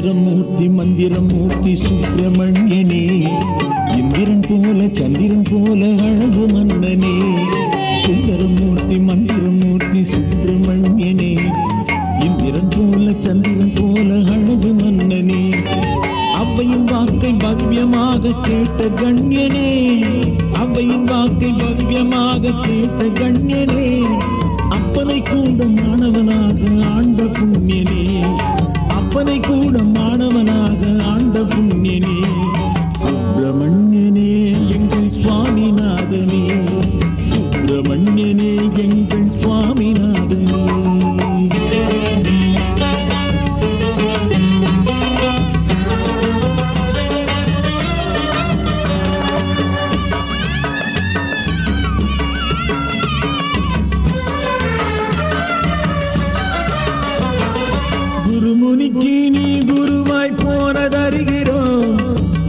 சுந்தரமூர்த்தி மந்திரமூர்த்தி சுப்பிரமணியனே, இந்திரன் போல சந்திரன் போல அழகு மன்னனே. சுந்தரமூர்த்தி மந்திரமூர்த்தி சுப்பிரமணியனே, இந்திரன் போல சந்திரன் போல அழகு மன்னனே. அவ்வையின் வாக்கை பவ்யமாக கேட்ட கண்யனே, அவ்வையின் வாக்கை பவ்யமாக கேட்ட கண்யனே. அப்பனை கூட மாணவனாக ஆண்ட புண்ணியனே, அப்பனை கூட மாணவனாக ஆண்ட புண்ணியனே. சுப்பிரமணியனே எங்கள் சுவாமிநாதனே, சுப்பிரமணியனே எங்கள் சுவாமிநாதனே. குருமுனிக்கு நீ குருவாய் போனதறிகிறோம்,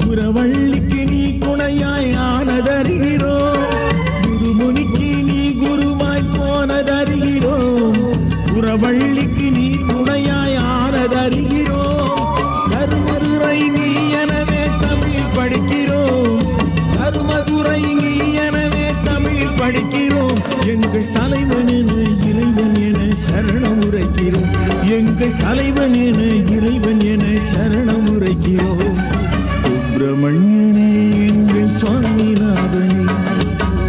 குரவள்ளிக்கு நீ துணையாய் ஆனதறிகிறோம். குருமுனிக்கு நீ குருவாய் போனதறிகிறோம், குரவள்ளிக்கு நீ துணையாய் ஆனதறிகிறோம். தருமதுரை நீ எனவே தமிழ் படிக்கிறோம், தருமதுரை நீ எனவே தமிழ் படிக்கிறோம். எங்கள் தலைவன் என இறைவன் என சரணம் உரைக்கிறோம், எங்கள் தலைவன் என இறைவன் என சரணம் உரைக்கிறோம். சுப்பிரமணியனே எங்கள் சுவாமிநாதனே,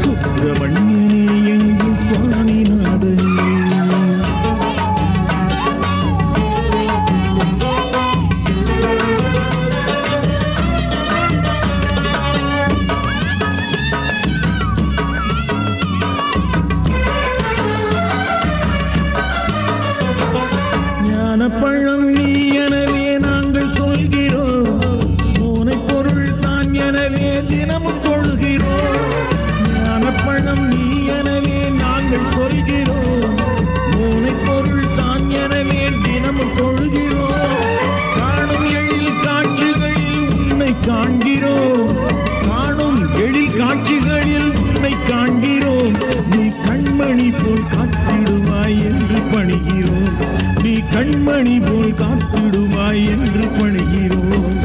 சுப்பிரமணியனே எங்கள் சுவாமிநாதனே. ஞானப்பழம் நீ எனவே நாங்கள் சொல்கிறோம், மோனை பொருள் தான் எனவே தினமும் கொள்கிறோம். ஞானப்பழம் நீ எனவே நாங்கள் சொல்கிறோம், மோனை பொருள் தான் எனவே தினமும் கொள்கிறோம். காணும் எழில் காட்சிகளில் உன்னை காண்கிறோம், காணும் எழில் காட்சிகளில் உன்னை காண்கிறோம். நீ கண்மணி போல் காத்திடுவாய் என்று பணிகிறோம், நீ கண்மணி போல் காத்திடுவாய் என்று பணிகிறோம்.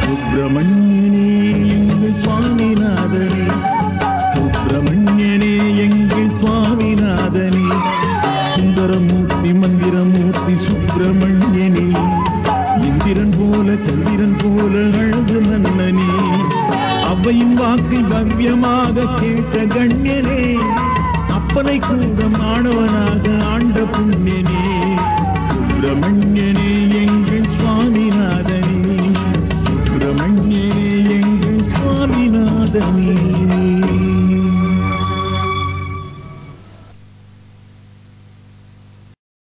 சுப்பிரமணியனே எங்கள் சுவாமிநாதனே, சுப்பிரமணியனே எங்கள் சுவாமிநாதனே. சுந்தரமூர்த்தி மந்திரமூர்த்தி சுப்பிரமணியனே, இந்திரன் போல சந்திரன் போல அழகு மன்னனே. அவ்வையின் வாக்கை பவ்யமாக கேட்ட கண்யனே, அப்பனை கூட மாணவனாக ஆண்ட புண்ணியனே. சுப்பிரமணியனே எங்கள் சுவாமிநாதனே.